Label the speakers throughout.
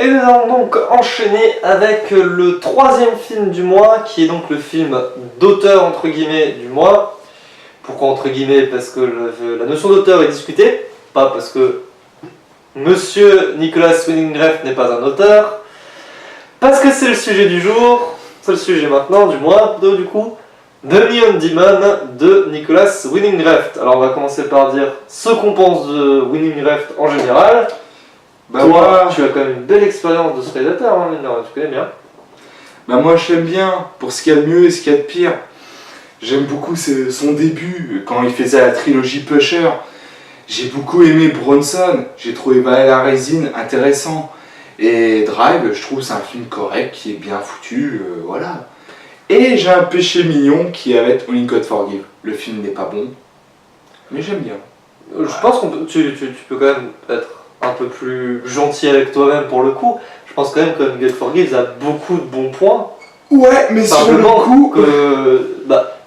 Speaker 1: Et nous allons donc enchaîner avec le troisième film du mois, qui est donc le film d'auteur entre guillemets du mois. Pourquoi entre guillemets? Parce que la notion d'auteur est discutée, pas parce que Monsieur Nicholas Winding Refn n'est pas un auteur, parce que c'est le sujet du jour, c'est le sujet maintenant du mois, du coup, The Neon Demon de Nicholas Winding Refn. Alors on va commencer par dire ce qu'on pense de Winding Refn en général. Bah toi, tu as quand même une belle expérience de ce réalisateur, hein, tu connais bien.
Speaker 2: Bah moi j'aime bien, pour ce qu'il y a de mieux et ce qu'il y a de pire. J'aime beaucoup son début, quand il faisait la trilogie Pusher. J'ai beaucoup aimé Bronson, j'ai trouvé la résine intéressant. Et Drive, je trouve c'est un film correct, qui est bien foutu, voilà. Et j'ai un péché mignon qui est avec Only God Forgive. Le film n'est pas bon, mais j'aime bien.
Speaker 1: Je pense que tu peux quand même être un peu plus gentil avec toi-même pour le coup. Je pense quand même que Only God Forgive a beaucoup de bons points.
Speaker 2: Ouais, mais sur le coup...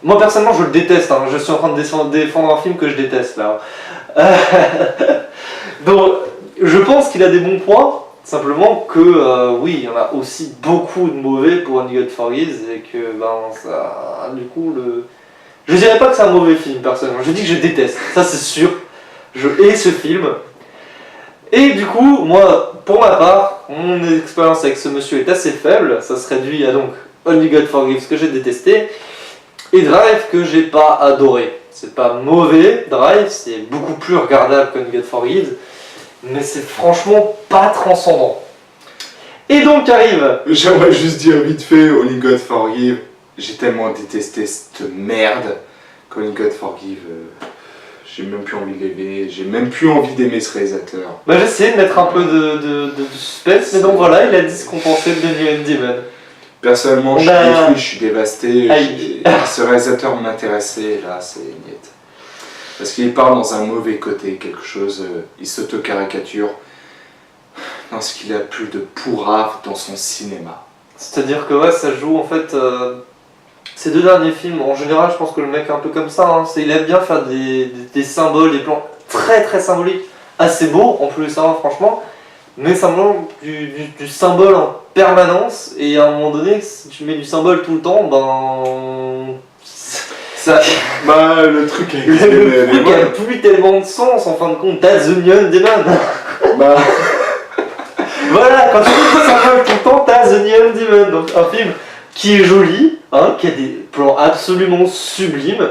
Speaker 1: moi personnellement je le déteste, hein. Je suis en train de défendre un film que je déteste là. Donc je pense qu'il a des bons points, simplement que oui, il y en a aussi beaucoup de mauvais pour Only God Forgives et que ça, du coup je dirais pas que c'est un mauvais film personnellement, je dis que je déteste, ça c'est sûr, je hais ce film. Et du coup, moi, pour ma part, mon expérience avec ce monsieur est assez faible, ça se réduit à donc Only God Forgives que j'ai détesté, et Drive que j'ai pas adoré. C'est pas mauvais, Drive, c'est beaucoup plus regardable qu'Only God Forgives, mais c'est franchement pas transcendant. Et donc arrive...
Speaker 2: J'aimerais juste dire vite fait, Only God Forgive, j'ai tellement détesté cette merde qu'Only God Forgive... J'ai même plus envie de l'aimer, j'ai même plus envie d'aimer ce réalisateur.
Speaker 1: Bah j'ai essayé de mettre un peu de suspense, mais donc voilà, il a dit ce qu'on pensait de Neon Demon.
Speaker 2: Personnellement, je suis détruit, je suis dévasté. Ce réalisateur m'intéressait, là, c'est niet. Parce qu'il part dans un mauvais côté, quelque chose, il s'auto-caricature dans ce qu'il a plus de pourrave dans son cinéma.
Speaker 1: C'est-à-dire que ouais, ça joue en fait... Ces deux derniers films, en général, je pense que le mec est un peu comme ça, hein. Il aime bien faire des symboles, des plans très très symboliques, assez beaux en plus, hein, franchement, mais simplement du symbole en permanence, et à un moment donné, si tu mets du symbole tout le temps,
Speaker 2: le truc avec
Speaker 1: le truc a plus tellement de sens en fin de compte, t'as The Neon Demon. Voilà, quand tu mets du symbole tout le temps, t'as The Neon Demon, donc un film qui est joli, hein, qui a des plans absolument sublimes,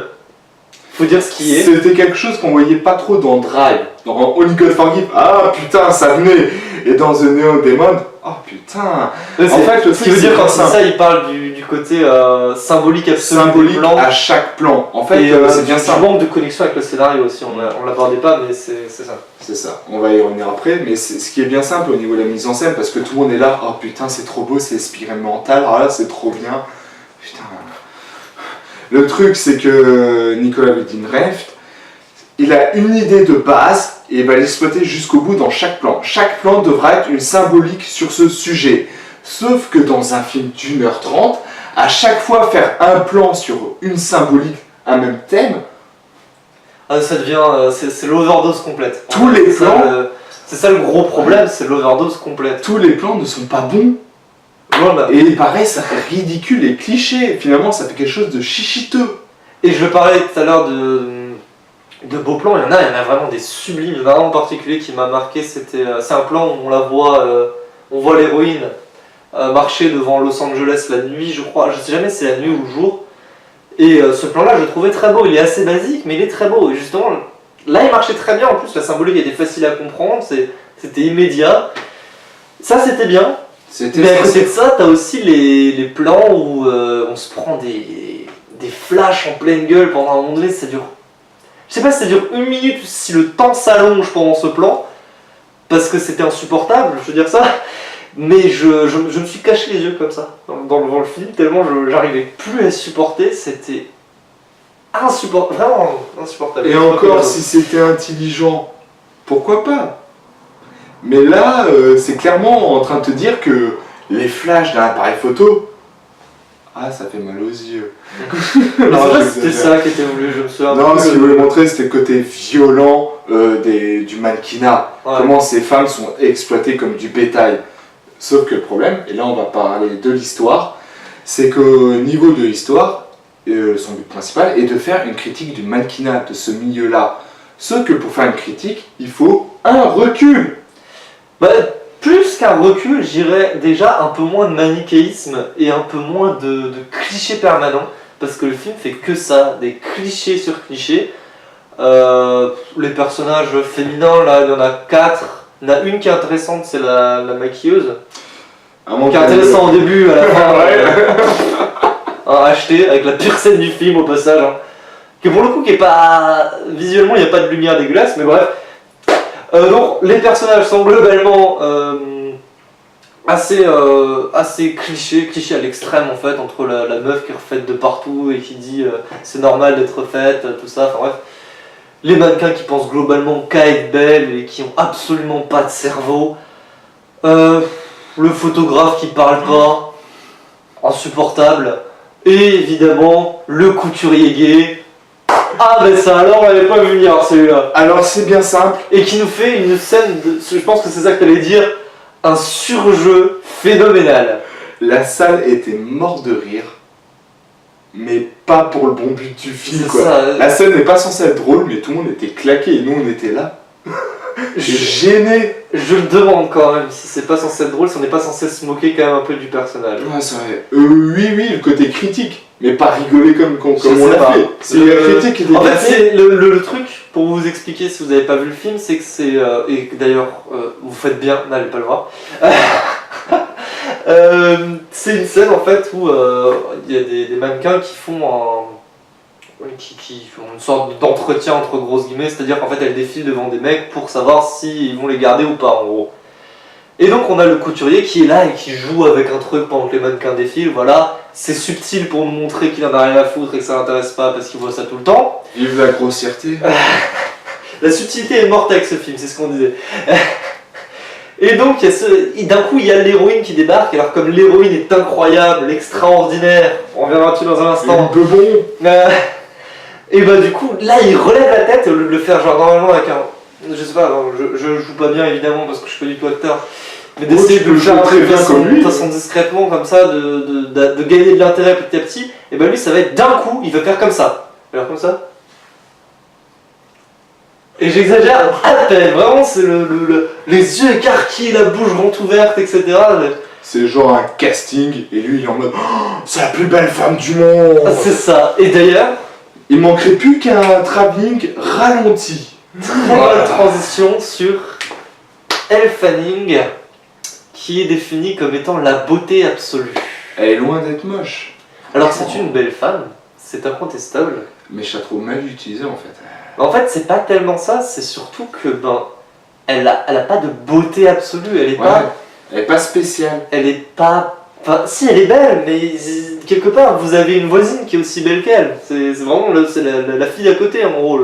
Speaker 1: faut dire ce qui est.
Speaker 2: C'était quelque chose qu'on voyait pas trop dans Drive. Dans Only God Forgive, ah putain, ça venait. Et dans The Neon Demon, oh putain.
Speaker 1: En fait, le truc, ce qui veut dire quand c'est ça, il parle du côté symbolique absolu.
Speaker 2: Symbolique à chaque plan. En fait, c'est bien ça.
Speaker 1: Du manque de connexion avec le scénario aussi, on l'abordait pas, mais c'est ça.
Speaker 2: C'est ça, on va y revenir après, mais ce qui est bien simple au niveau de la mise en scène, parce que tout le monde est là, oh putain c'est trop beau, c'est expérimental, alors là c'est trop bien. Putain. Le truc c'est que Nicholas Winding Refn, il a une idée de base et il va l'exploiter jusqu'au bout dans chaque plan. Chaque plan devra être une symbolique sur ce sujet. Sauf que dans un film d'1h30, à chaque fois faire un plan sur une symbolique, un même thème,
Speaker 1: ça devient... c'est l'overdose complète.
Speaker 2: Tous les plans...
Speaker 1: C'est ça le gros problème, c'est l'overdose complète.
Speaker 2: Tous les plans ne sont pas bons.
Speaker 1: Voilà.
Speaker 2: Et pareil, ça fait ridicule et cliché. Finalement, ça fait quelque chose de chichiteux.
Speaker 1: Et je parlais tout à l'heure de beaux plans, il y en a vraiment des sublimes. Il y en a un en particulier qui m'a marqué, c'est un plan où on voit l'héroïne marcher devant Los Angeles la nuit, je crois. Je sais jamais si c'est la nuit ou le jour. Et ce plan-là, je le trouvais très beau. Il est assez basique, mais il est très beau. Et justement, là, il marchait très bien. En plus, la symbolique était facile à comprendre. C'était immédiat. Ça, c'était bien. Mais à côté de ça, t'as aussi les plans où on se prend des flashs en pleine gueule pendant un moment donné. Ça dure... Je sais pas si ça dure 1 minute ou si le temps s'allonge pendant ce plan. Parce que c'était insupportable, je veux dire ça. Mais je me suis caché les yeux comme ça devant le film, tellement j'arrivais plus à supporter, c'était vraiment insupportable.
Speaker 2: Et encore, si c'était intelligent, pourquoi pas? Mais là, c'est clairement en train de te dire que les flashs d'un appareil photo, ça fait mal aux yeux.
Speaker 1: C'était ça qui était voulu, je me souviens.
Speaker 2: Non, ce qu'il voulait montrer, c'était le côté violent du mannequinat. Ouais. Comment ces femmes sont exploitées comme du bétail. Sauf que le problème, et là on va parler de l'histoire, c'est qu'au niveau de l'histoire, son but principal est de faire une critique du mannequinat, de ce milieu-là. Sauf que pour faire une critique, il faut un recul.
Speaker 1: Bah, plus qu'un recul, j'irais déjà un peu moins de manichéisme et un peu moins de clichés permanents, parce que le film fait que ça, des clichés sur clichés. Les personnages féminins, là, il y en a 4. Il y en a une qui est intéressante, c'est la maquilleuse. Qui est intéressant au début, à la fin. Acheté avec la pire scène du film au passage. Hein. Que pour le coup, qui est pas. Visuellement, il n'y a pas de lumière dégueulasse, mais bref. Donc, les personnages sont globalement assez clichés à l'extrême en fait, entre la meuf qui est refaite de partout et qui dit c'est normal d'être refaite, tout ça, enfin bref. Les mannequins qui pensent globalement qu'à être belles et qui ont absolument pas de cerveau. Le photographe qui parle pas, insupportable. Et évidemment, le couturier gay. Ah ben ça alors, on l'avait pas vu venir celui-là.
Speaker 2: Alors c'est bien simple.
Speaker 1: Et qui nous fait une scène, je pense que c'est ça que t'allais dire, un surjeu phénoménal.
Speaker 2: La salle était morte de rire, mais pas pour le bon but du film quoi.
Speaker 1: Ça,
Speaker 2: la scène n'est pas censée être drôle, mais tout le monde était claqué et nous on était là. Gêné.
Speaker 1: Je me demande quand même si c'est pas censé être drôle, si on n'est pas censé se moquer quand même un peu du personnage.
Speaker 2: Ouais, c'est vrai. Oui, le côté critique, mais pas rigoler comme on l'a fait. C'est la critique qui était
Speaker 1: en fait, c'est le truc, pour vous expliquer si vous n'avez pas vu le film, c'est que c'est. Et d'ailleurs, vous faites bien, n'allez pas le voir. C'est une scène en fait où il y a des mannequins qui font qui font une sorte d'entretien entre grosses guillemets, c'est-à-dire qu'en fait elles défilent devant des mecs pour savoir s'ils vont les garder ou pas en gros. Et donc on a le couturier qui est là et qui joue avec un truc pendant que les mannequins défilent, voilà, c'est subtil pour nous montrer qu'il en a rien à foutre et que ça l'intéresse pas parce qu'il voit ça tout le temps.
Speaker 2: Vive la grossièreté.
Speaker 1: La subtilité est morte avec ce film, c'est ce qu'on disait. Et donc d'un coup il y a l'héroïne qui débarque, alors comme l'héroïne est incroyable, extraordinaire, on verra dessus dans un instant.
Speaker 2: Un peu bon.
Speaker 1: Et bah du coup, là il relève la tête, au lieu de le faire genre normalement avec un... Je sais pas, je joue pas bien évidemment parce que je suis pas du tout acteur. Mais d'essayer de le faire
Speaker 2: très bien comme lui.
Speaker 1: De façon discrètement comme ça, de gagner de l'intérêt petit à petit. Et bah lui ça va être d'un coup, il va faire comme ça. Alors comme ça. Et j'exagère à peine, vraiment c'est les yeux écarquillés, la bouche grande ouverte, etc.
Speaker 2: C'est genre un casting et lui il est en mode oh, c'est la plus belle femme du monde.
Speaker 1: C'est ça, et d'ailleurs...
Speaker 2: Il manquerait plus qu'un travelling ralenti.
Speaker 1: Très bonne transition sur Elle Fanning, qui est définie comme étant la beauté absolue.
Speaker 2: Elle est loin d'être moche.
Speaker 1: Alors c'est une belle femme, c'est incontestable.
Speaker 2: Mais je la trouve mal utilisée en fait.
Speaker 1: En fait c'est pas tellement ça, c'est surtout que elle a pas de beauté absolue, elle est pas...
Speaker 2: Elle est pas spéciale.
Speaker 1: Elle est pas... Enfin, si, elle est belle, mais quelque part, vous avez une voisine qui est aussi belle qu'elle. C'est vraiment la fille d'à côté, en gros.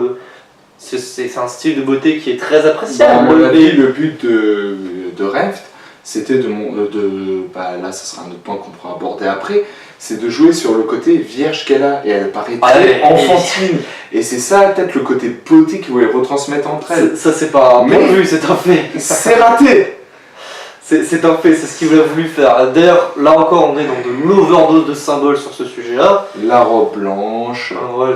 Speaker 1: C'est un style de beauté qui est très appréciable.
Speaker 2: À mon avis, le but de Renft, c'était là, ça sera un autre point qu'on pourra aborder après, c'est de jouer sur le côté vierge qu'elle a. Et elle paraît très enfantine. Et c'est ça, peut-être, le côté beauté qu'ils voulaient retransmettre entre elles.
Speaker 1: Ça, c'est pas un point de vue, c'est un fait.
Speaker 2: C'est raté.
Speaker 1: C'est un fait, c'est ce qu'il a voulu faire. D'ailleurs, là encore, on est dans de l'overdose de symboles sur ce sujet-là.
Speaker 2: La robe blanche.
Speaker 1: Ouais.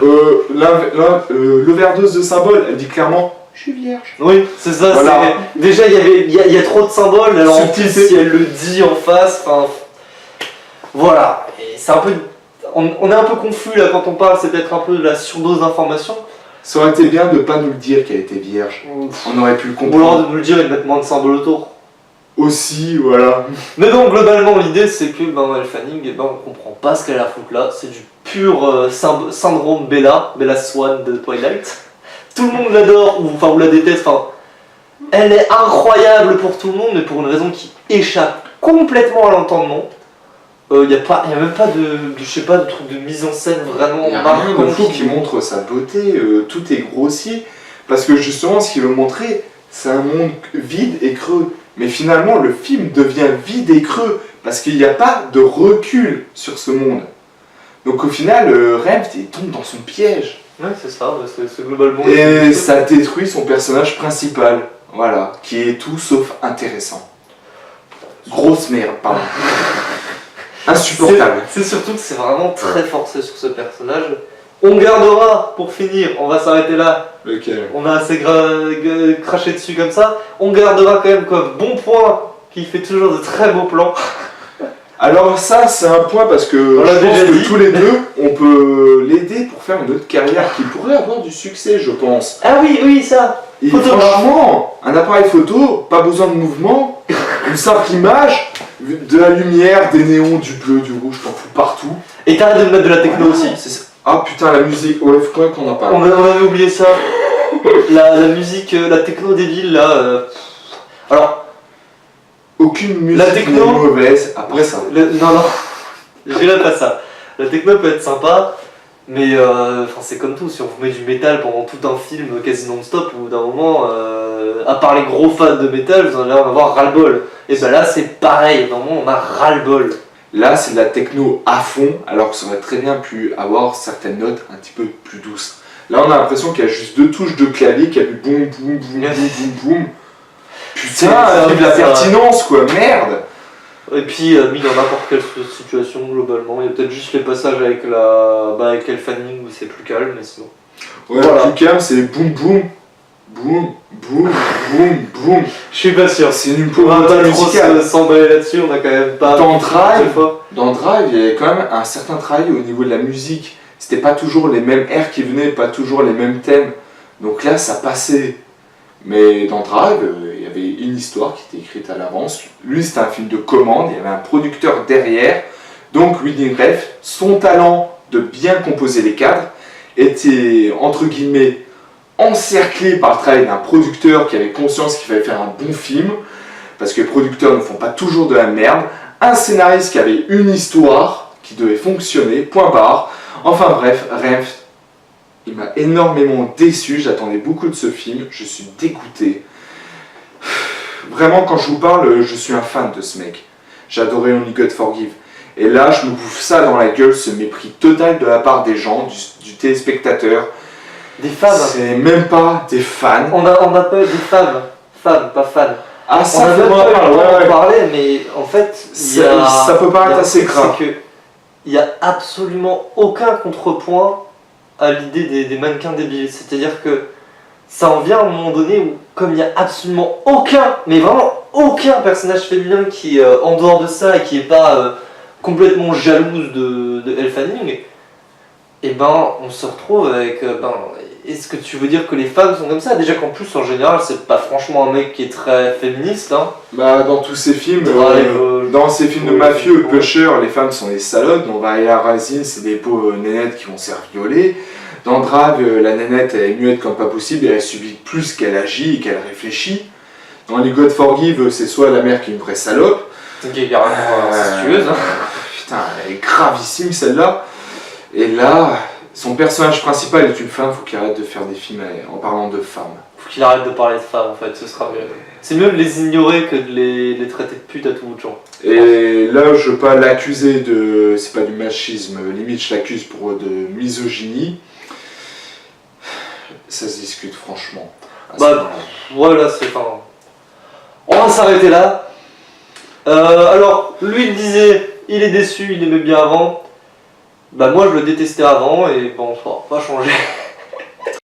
Speaker 2: L'overdose de symboles, elle dit clairement je suis vierge.
Speaker 1: Oui, c'est ça.
Speaker 2: Voilà.
Speaker 1: Déjà, il y a trop de symboles, alors en plus, si elle le dit en face, enfin. Voilà. Et c'est un peu. On est un peu confus là quand on parle, c'est peut-être un peu de la surdose d'informations.
Speaker 2: Ça aurait été bien de pas nous le dire qu'elle était vierge. On aurait pu le comprendre.
Speaker 1: Ou alors de nous le dire et de mettre moins de symboles autour.
Speaker 2: Aussi, voilà.
Speaker 1: Mais donc globalement l'idée c'est que Elle Fanning, on comprend pas ce qu'elle a à foutre là, c'est du pur syndrome Bella Swan de Twilight. Tout le monde l'adore, ou la déteste, elle est incroyable pour tout le monde, mais pour une raison qui échappe complètement à l'entendement. Y a même pas de truc de mise en scène vraiment
Speaker 2: marquant. Il faut qu'il montre sa beauté, tout est grossier, parce que justement ce qu'il veut montrer, c'est un monde vide et creux. Mais finalement, le film devient vide et creux, parce qu'il n'y a pas de recul sur ce monde. Donc au final, Renft, il tombe dans son piège.
Speaker 1: Ouais, c'est ça, c'est globalement...
Speaker 2: Et ça détruit son personnage principal, voilà, qui est tout sauf intéressant. Grosse merde, pardon. Insupportable.
Speaker 1: C'est surtout que c'est vraiment très forcé sur ce personnage. On gardera, pour finir, on va s'arrêter là.
Speaker 2: Lequel?
Speaker 1: On a assez craché dessus comme ça. On gardera quand même comme bon point qu'il fait toujours de très beaux plans.
Speaker 2: Alors ça, c'est un point parce que
Speaker 1: On l'a
Speaker 2: je pense
Speaker 1: déjà
Speaker 2: que
Speaker 1: dit.
Speaker 2: tous les deux, on peut l'aider pour faire une autre carrière qui pourrait avoir du succès, je pense.
Speaker 1: Ah oui, oui, ça.
Speaker 2: Et
Speaker 1: Photographe.
Speaker 2: franchement, un appareil photo, pas besoin de mouvement, une simple image, de la lumière, des néons, du bleu, du rouge, t'en fous partout.
Speaker 1: Et t'arrêtes de me mettre de la techno aussi.
Speaker 2: Ah putain, la musique, ouais, faut quand même qu'on en parle.
Speaker 1: On avait oublié ça. La musique, la techno débile là. Alors,
Speaker 2: Aucune musique
Speaker 1: La techno-
Speaker 2: n'est mauvaise après ça.
Speaker 1: non, je dirais pas ça. La techno peut être sympa, mais c'est comme tout. Si on vous met du métal pendant tout un film quasi non-stop, au bout d'un moment, à part les gros fans de métal, vous allez en avoir ras-le-bol. Et ben là, c'est pareil. Au moment, on a ras-le-bol.
Speaker 2: Là, c'est de la techno à fond, alors que ça aurait très bien pu avoir certaines notes un petit peu plus douces. Là, on a l'impression qu'il y a juste 2 touches de clavier, qu'il y a du boum, boum, boum, boum, boum, boum.
Speaker 1: C'est
Speaker 2: Putain, de la
Speaker 1: ça.
Speaker 2: pertinence, quoi, merde!
Speaker 1: Et puis, mis dans n'importe quelle situation, globalement, il y a peut-être juste les passages avec avec El Fanning où c'est plus calme, mais sinon.
Speaker 2: Ouais,
Speaker 1: Voilà.
Speaker 2: le plus calme, c'est boum, boum, boum, boum, boum, boum.
Speaker 1: Je suis pas sûr.
Speaker 2: C'est une
Speaker 1: On va
Speaker 2: pauvreté
Speaker 1: pas trop
Speaker 2: musicale.
Speaker 1: s'emballer là-dessus, on a quand même pas.
Speaker 2: Dans Drive,
Speaker 1: Des fois.
Speaker 2: Dans Drive, il y avait quand même un certain travail au niveau de la musique. C'était pas toujours les mêmes airs qui venaient, pas toujours les mêmes thèmes. Donc là, ça passait. Mais dans Drive, il y avait une histoire qui était écrite à l'avance. Lui, c'était un film de commande, il y avait un producteur derrière. Donc, Reading Ref, son talent de bien composer les cadres, était, entre guillemets, encerclé par le travail d'un producteur qui avait conscience qu'il fallait faire un bon film. Parce que les producteurs ne font pas toujours de la merde. Un scénariste qui avait une histoire qui devait fonctionner, point barre. Enfin bref, Ref, il m'a énormément déçu, j'attendais beaucoup de ce film, je suis dégoûté. Vraiment, quand je vous parle, je suis un fan de ce mec. J'adorais Only God Forgive. Et là, je me bouffe ça dans la gueule, ce mépris total de la part des gens, du téléspectateur.
Speaker 1: Des femmes.
Speaker 2: C'est même pas des fans.
Speaker 1: On a pas eu des femmes. Femmes, pas fans.
Speaker 2: Ah,
Speaker 1: On
Speaker 2: ça,
Speaker 1: a
Speaker 2: faut
Speaker 1: même
Speaker 2: en
Speaker 1: pas eu le
Speaker 2: parler,
Speaker 1: temps
Speaker 2: ouais,
Speaker 1: d'en
Speaker 2: ouais.
Speaker 1: parler, mais en fait,
Speaker 2: Ça peut paraître assez grave.
Speaker 1: Il n'y a absolument aucun contrepoint à l'idée des mannequins débiles. C'est-à-dire que ça en vient à un moment donné où, comme il n'y a absolument aucun, mais vraiment aucun personnage féminin qui est en dehors de ça et qui n'est pas complètement jalouse de Elle Fanning, et ben on se retrouve avec est-ce que tu veux dire que les femmes sont comme ça? Déjà qu'en plus en général c'est pas franchement un mec qui est très féministe hein.
Speaker 2: Bah, dans tous ces films,
Speaker 1: Drive,
Speaker 2: dans ces films de mafieux, Pusher, les femmes sont des salottes. Dans Vanilla Rising, c'est des pauvres nénettes qui vont se faire violer. Dans Drive, la nénette elle est muette comme pas possible et elle subit plus qu'elle agit et qu'elle réfléchit. Dans les God Forgive, c'est soit la mère qui est une vraie salope.
Speaker 1: qui est carrément incestueuse. Hein.
Speaker 2: Putain, elle est gravissime celle-là. Et là, son personnage principal est une femme, faut qu'il arrête de faire des films en parlant de femmes.
Speaker 1: Faut qu'il arrête de parler de femmes en fait, ce sera mieux. C'est mieux de les ignorer que de les traiter de pute à tout bout de champ.
Speaker 2: Et là, je veux pas l'accuser de... C'est pas du machisme, limite je l'accuse pour de misogynie. Ça se discute franchement. À ce
Speaker 1: Bah,
Speaker 2: moment-là.
Speaker 1: voilà, c'est enfin. On va s'arrêter là. Alors, lui il disait, il est déçu, il aimait bien avant. Bah moi je le détestais avant et bon, ça va pas changer.